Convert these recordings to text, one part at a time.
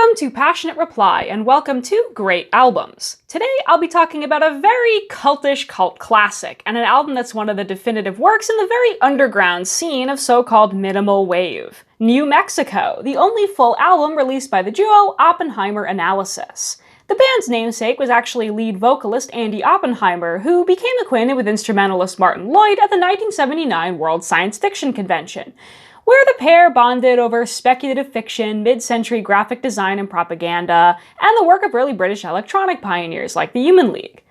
Welcome to Passionate Reply, and welcome to Great Albums. Today I'll be talking about a very cultish cult classic, and an album that's one of the definitive works in the very underground scene of so-called minimal wave. New Mexico, the only full album released by the duo Oppenheimer Analysis. The band's namesake was actually lead vocalist Andy Oppenheimer, who became acquainted with instrumentalist Martin Lloyd at the 1979 World Science Fiction Convention, where the pair bonded over speculative fiction, mid-century graphic design and propaganda, and the work of early British electronic pioneers like the Human League.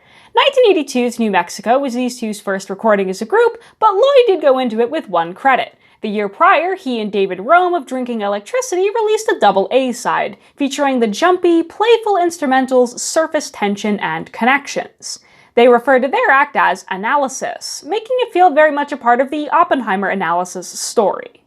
1982's New Mexico was these two's first recording as a group, but Lloyd did go into it with one credit. The year prior, he and David Rome of Drinking Electricity released a double A-side, featuring the jumpy, playful instrumentals Surface Tension and Connections. They referred to their act as Analysis, making it feel very much a part of the Oppenheimer Analysis story.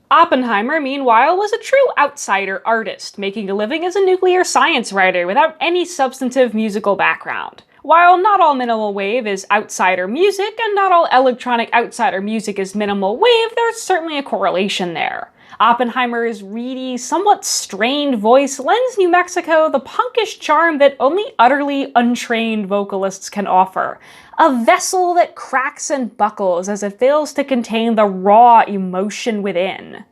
Oppenheimer, meanwhile, was a true outsider artist, making a living as a nuclear science writer without any substantive musical background. While not all minimal wave is outsider music, and not all electronic outsider music is minimal wave, there's certainly a correlation there. Oppenheimer's reedy, somewhat strained voice lends New Mexico the punkish charm that only utterly untrained vocalists can offer. A vessel that cracks and buckles as it fails to contain the raw emotion within.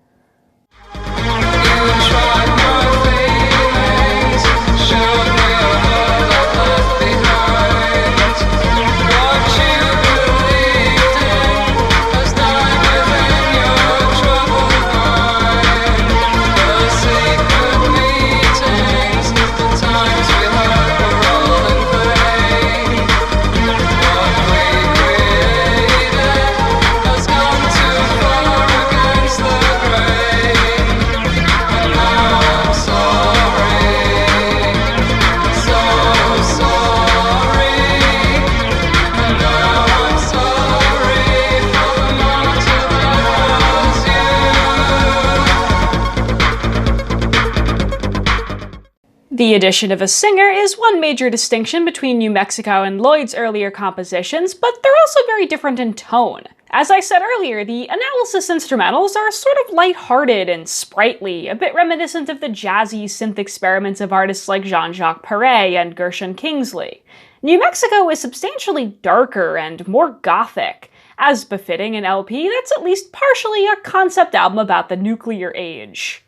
The addition of a singer is one major distinction between New Mexico and Lloyd's earlier compositions, but they're also very different in tone. As I said earlier, the Analysis instrumentals are sort of lighthearted and sprightly, a bit reminiscent of the jazzy synth experiments of artists like Jean-Jacques Perret and Gershon Kingsley. New Mexico is substantially darker and more gothic, as befitting an LP that's at least partially a concept album about the nuclear age.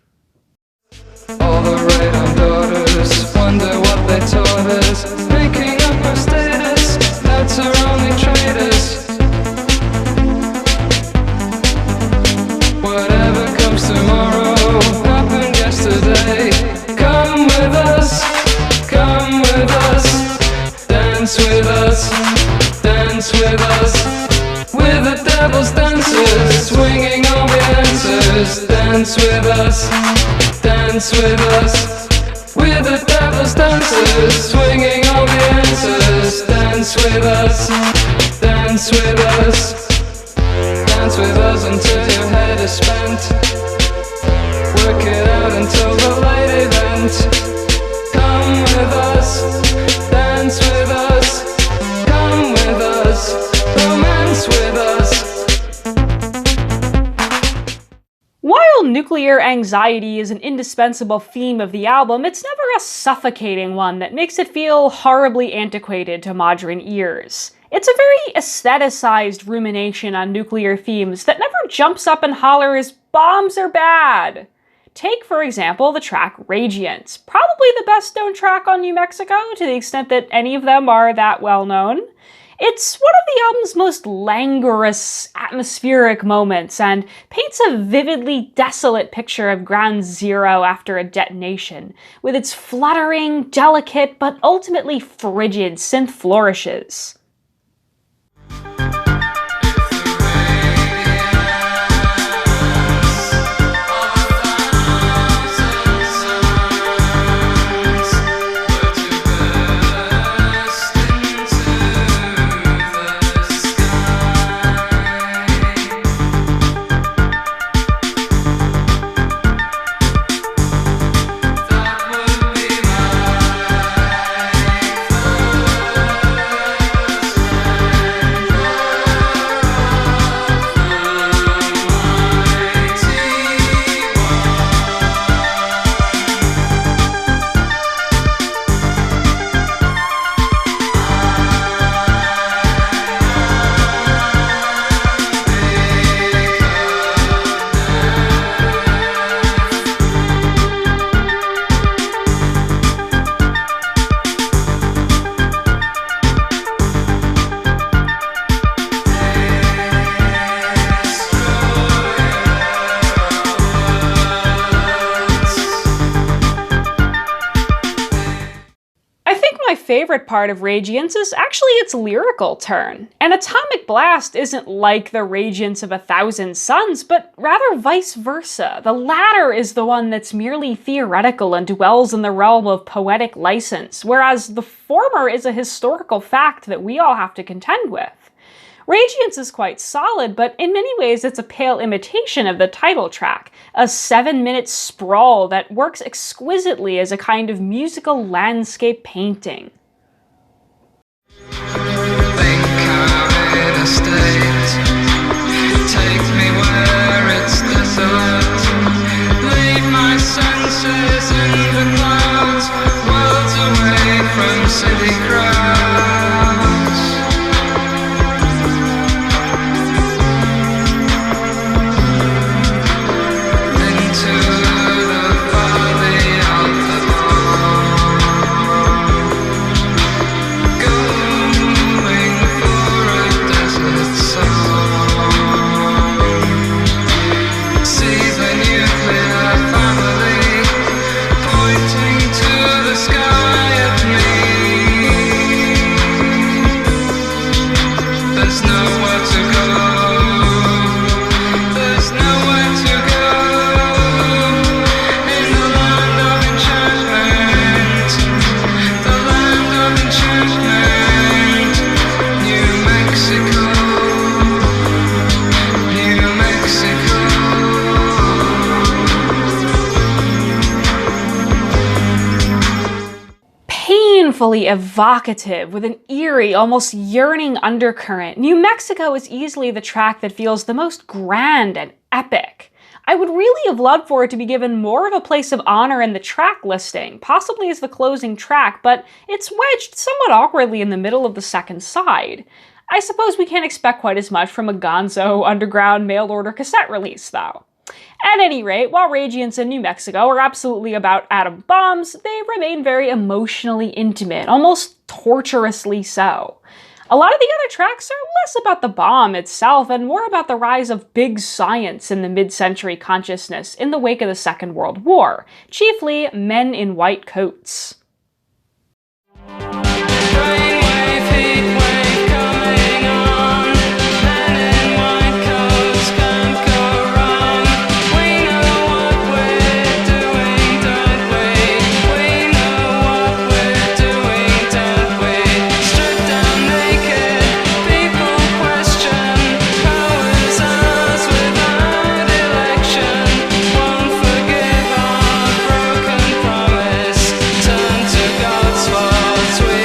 All the radar daughters wonder what they taught us, making up our status, that's our only traitors. Whatever comes tomorrow happened yesterday. Come with us, dance with us, dance with us. We're the devil's dancers, swinging all the answers. Dance with us, dance with us. We're the devil's dancers, swinging all the answers. Dance with us, dance with us. Dance with us until your head is spent. Work it out until the late event. Come with us, dance with us. Come with us, romance with us. While nuclear anxiety is an indispensable theme of the album, it's never a suffocating one that makes it feel horribly antiquated to modern ears. It's a very aestheticized rumination on nuclear themes that never jumps up and hollers, "Bombs are bad!" Take, for example, the track Radiant, probably the best known track on New Mexico, to the extent that any of them are that well known. It's one of the album's most languorous, atmospheric moments, and paints a vividly desolate picture of Ground Zero after a detonation, with its fluttering, delicate, but ultimately frigid synth flourishes. My favorite part of Radiance is actually its lyrical turn. An Atomic Blast isn't like the Radiance of 1,000 Suns, but rather vice versa. The latter is the one that's merely theoretical and dwells in the realm of poetic license, whereas the former is a historical fact that we all have to contend with. Radiance is quite solid, but in many ways it's a pale imitation of the title track, a 7-minute sprawl that works exquisitely as a kind of musical landscape painting. Painfully evocative, with an eerie, almost yearning undercurrent, New Mexico is easily the track that feels the most grand and epic. I would really have loved for it to be given more of a place of honor in the track listing, possibly as the closing track, but it's wedged somewhat awkwardly in the middle of the second side. I suppose we can't expect quite as much from a gonzo underground mail-order cassette release, though. At any rate, while Radiance and New Mexico are absolutely about atom bombs, they remain very emotionally intimate, almost torturously so. A lot of the other tracks are less about the bomb itself and more about the rise of big science in the mid-century consciousness in the wake of the Second World War, chiefly men in white coats. Turn to God's fault.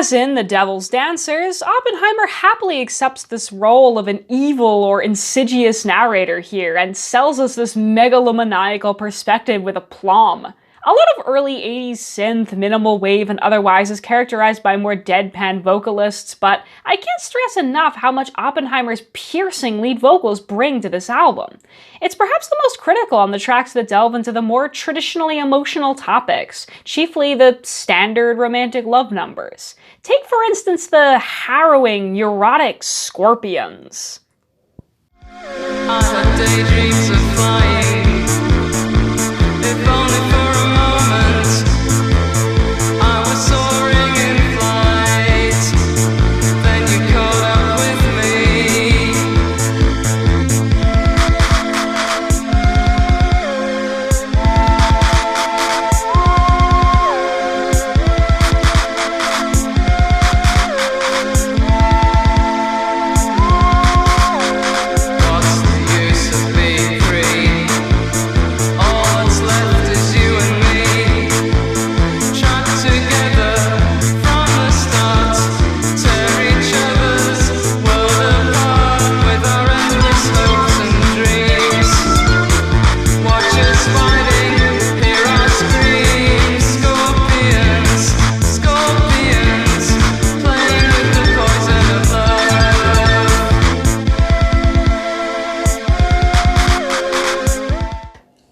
As in The Devil's Dancers, Oppenheimer happily accepts this role of an evil or insidious narrator here and sells us this megalomaniacal perspective with aplomb. A lot of early 80s synth, minimal wave, and otherwise is characterized by more deadpan vocalists, but I can't stress enough how much Oppenheimer's piercing lead vocals bring to this album. It's perhaps the most critical on the tracks that delve into the more traditionally emotional topics, chiefly the standard romantic love numbers. Take, for instance, the harrowing, neurotic Scorpions. I had daydreams of flying, if only for a moment. I was soaring in flight, then you caught up with me. What's the use of being free? All that's left is you and me, trapped together from the start. Tear each other's world apart with our endless hopes and dreams. Watch us fighting, hear our screams. Scorpions, scorpions, playing with the poison of love.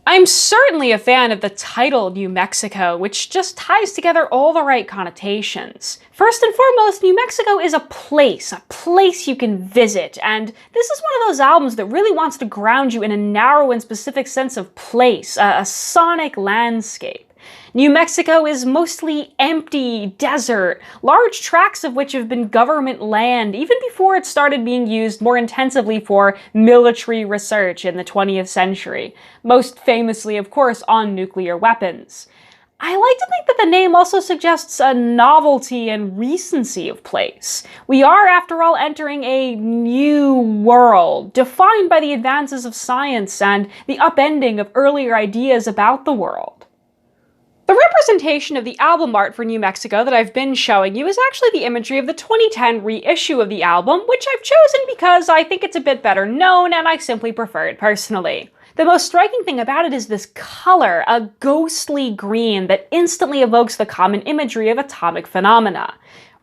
I'm certainly a fan of the title New Mexico, which just ties together all the right connotations. First and foremost, New Mexico is a place you can visit, and this is one of those albums that really wants to ground you in a narrow and specific sense of place, a sonic landscape. New Mexico is mostly empty desert, large tracts of which have been government land even before it started being used more intensively for military research in the 20th century, most famously, of course, on nuclear weapons. I like to think that the name also suggests a novelty and recency of place. We are, after all, entering a new world, defined by the advances of science and the upending of earlier ideas about the world. The representation of the album art for New Mexico that I've been showing you is actually the imagery of the 2010 reissue of the album, which I've chosen because I think it's a bit better known and I simply prefer it personally. The most striking thing about it is this color, a ghostly green that instantly evokes the common imagery of atomic phenomena.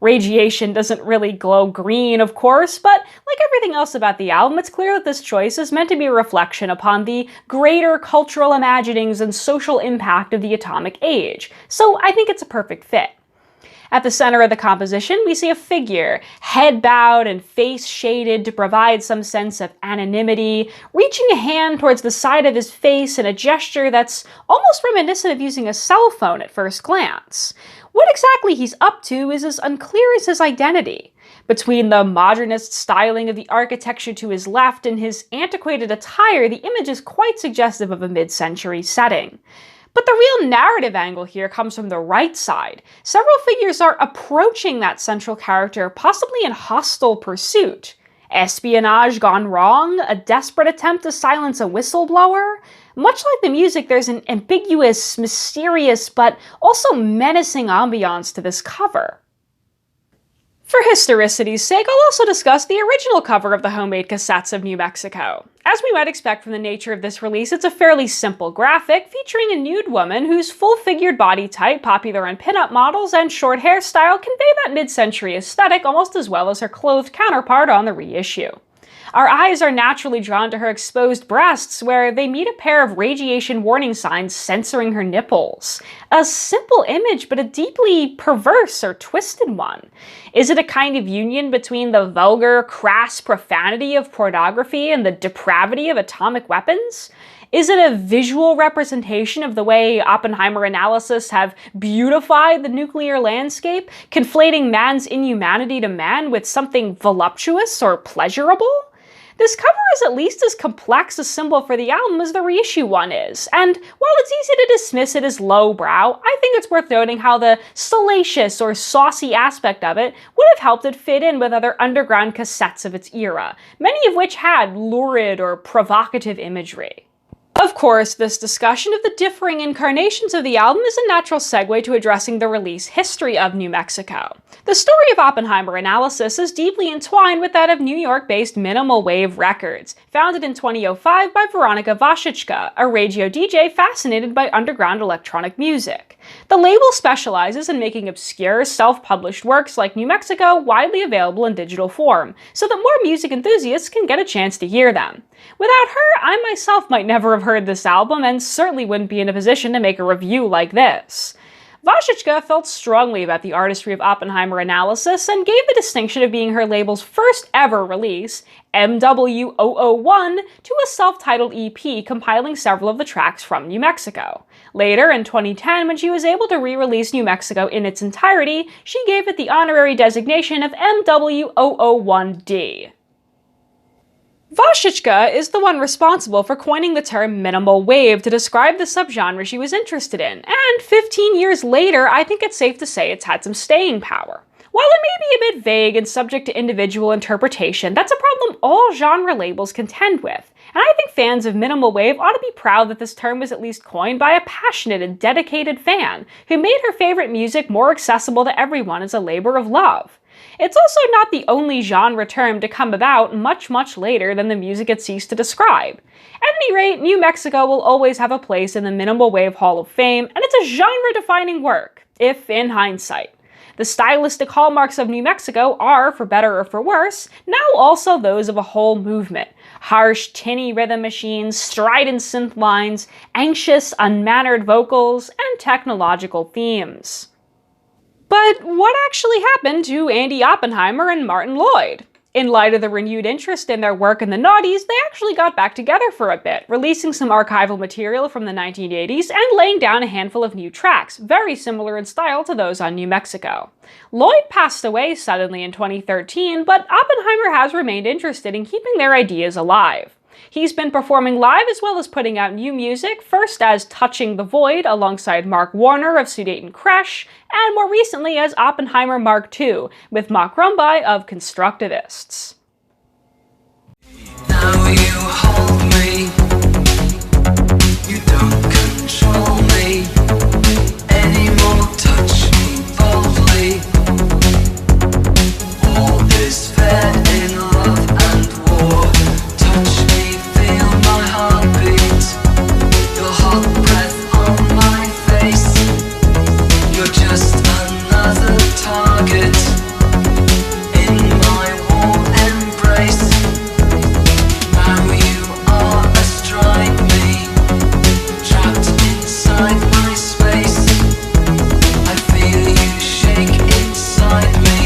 Radiation doesn't really glow green, of course, but like everything else about the album, it's clear that this choice is meant to be a reflection upon the greater cultural imaginings and social impact of the atomic age, so I think it's a perfect fit. At the center of the composition, we see a figure, head bowed and face shaded to provide some sense of anonymity, reaching a hand towards the side of his face in a gesture that's almost reminiscent of using a cell phone at first glance. What exactly he's up to is as unclear as his identity. Between the modernist styling of the architecture to his left and his antiquated attire, the image is quite suggestive of a mid-century setting. But the real narrative angle here comes from the right side. Several figures are approaching that central character, possibly in hostile pursuit. Espionage gone wrong? A desperate attempt to silence a whistleblower? Much like the music, there's an ambiguous, mysterious, but also menacing ambiance to this cover. For historicity's sake, I'll also discuss the original cover of the homemade cassettes of New Mexico. As we might expect from the nature of this release, it's a fairly simple graphic featuring a nude woman whose full-figured body type, popular on pinup models, and short hairstyle convey that mid-century aesthetic almost as well as her clothed counterpart on the reissue. Our eyes are naturally drawn to her exposed breasts, where they meet a pair of radiation warning signs censoring her nipples. A simple image, but a deeply perverse or twisted one. Is it a kind of union between the vulgar, crass profanity of pornography and the depravity of atomic weapons? Is it a visual representation of the way Oppenheimer analysis have beautified the nuclear landscape, conflating man's inhumanity to man with something voluptuous or pleasurable? This cover is at least as complex a symbol for the album as the reissue one is, and while it's easy to dismiss it as lowbrow, I think it's worth noting how the salacious or saucy aspect of it would have helped it fit in with other underground cassettes of its era, many of which had lurid or provocative imagery. Of course, this discussion of the differing incarnations of the album is a natural segue to addressing the release history of New Mexico. The story of Oppenheimer analysis is deeply entwined with that of New York-based Minimal Wave Records, founded in 2005 by Veronika Vasicka, a radio DJ fascinated by underground electronic music. The label specializes in making obscure, self-published works like New Mexico widely available in digital form, so that more music enthusiasts can get a chance to hear them. Without her, I myself might never have heard this album and certainly wouldn't be in a position to make a review like this. Vasicka felt strongly about the artistry of Oppenheimer analysis and gave the distinction of being her label's first ever release, MW001, to a self-titled EP compiling several of the tracks from New Mexico. Later, in 2010, when she was able to re-release New Mexico in its entirety, she gave it the honorary designation of MW001D. Vasicka is the one responsible for coining the term minimal wave to describe the subgenre she was interested in, and 15 years later, I think it's safe to say it's had some staying power. While it may be a bit vague and subject to individual interpretation, that's a problem all genre labels contend with, and I think fans of minimal wave ought to be proud that this term was at least coined by a passionate and dedicated fan who made her favorite music more accessible to everyone as a labor of love. It's also not the only genre term to come about much later than the music it ceased to describe. At any rate, New Mexico will always have a place in the Minimal Wave Hall of Fame, and it's a genre-defining work, if in hindsight. The stylistic hallmarks of New Mexico are, for better or for worse, now also those of a whole movement. Harsh, tinny rhythm machines, strident synth lines, anxious, unmannered vocals, and technological themes. But what actually happened to Andy Oppenheimer and Martin Lloyd? In light of the renewed interest in their work in the noughties, they actually got back together for a bit, releasing some archival material from the 1980s and laying down a handful of new tracks, very similar in style to those on New Mexico. Lloyd passed away suddenly in 2013, but Oppenheimer has remained interested in keeping their ideas alive. He's been performing live as well as putting out new music, first as Touching the Void alongside Mark Warner of Sudeten Crash, and more recently as Oppenheimer Mark II with Mark Rumbai of Constructivists. Now you hold me, you don't control me anymore, touch me boldly. All is fair in love and war. Touch me, feel my heartbeat, your hot breath on my face. You're just another target in my warm embrace. Now you are astride me, trapped inside my space. I feel you shake inside me.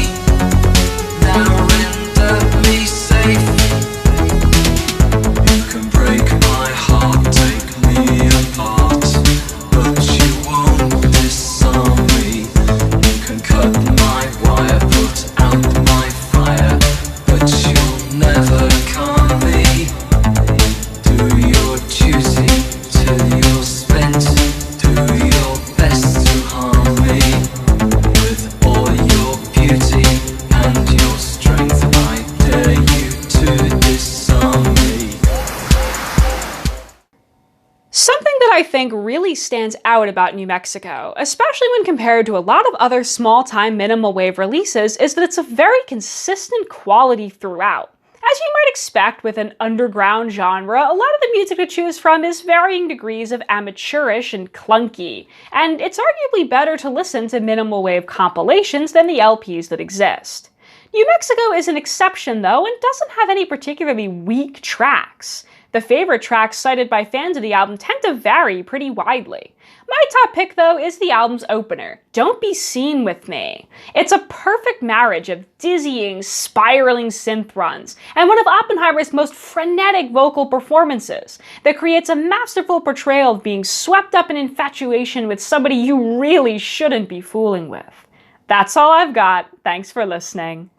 Now render me safe. You can break my heart, take me apart, but you won't disarm me. You can cut my wire, put out my fire, but you'll never calm me. Do your duty till you're spent. Do your best to harm me. With all your beauty and your strength, I dare you to disarm me. Something that I think really stands out about New Mexico, especially when compared to a lot of other small-time minimal wave releases, is that it's a very consistent quality throughout. As you might expect with an underground genre, a lot of the music to choose from is varying degrees of amateurish and clunky, and it's arguably better to listen to minimal wave compilations than the LPs that exist. New Mexico is an exception though, and doesn't have any particularly weak tracks. The favorite tracks cited by fans of the album tend to vary pretty widely. My top pick, though, is the album's opener, Don't Be Seen With Me. It's a perfect marriage of dizzying, spiraling synth runs, and one of Oppenheimer's most frenetic vocal performances that creates a masterful portrayal of being swept up in infatuation with somebody you really shouldn't be fooling with. That's all I've got. Thanks for listening.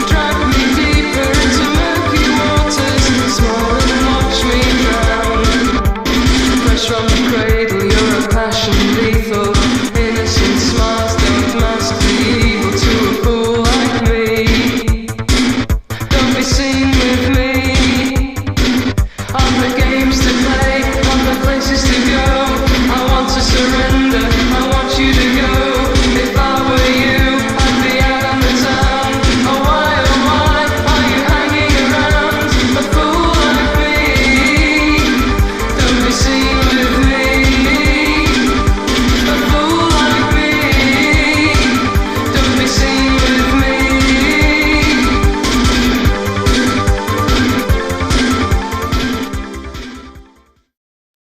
Drag me deeper into murky great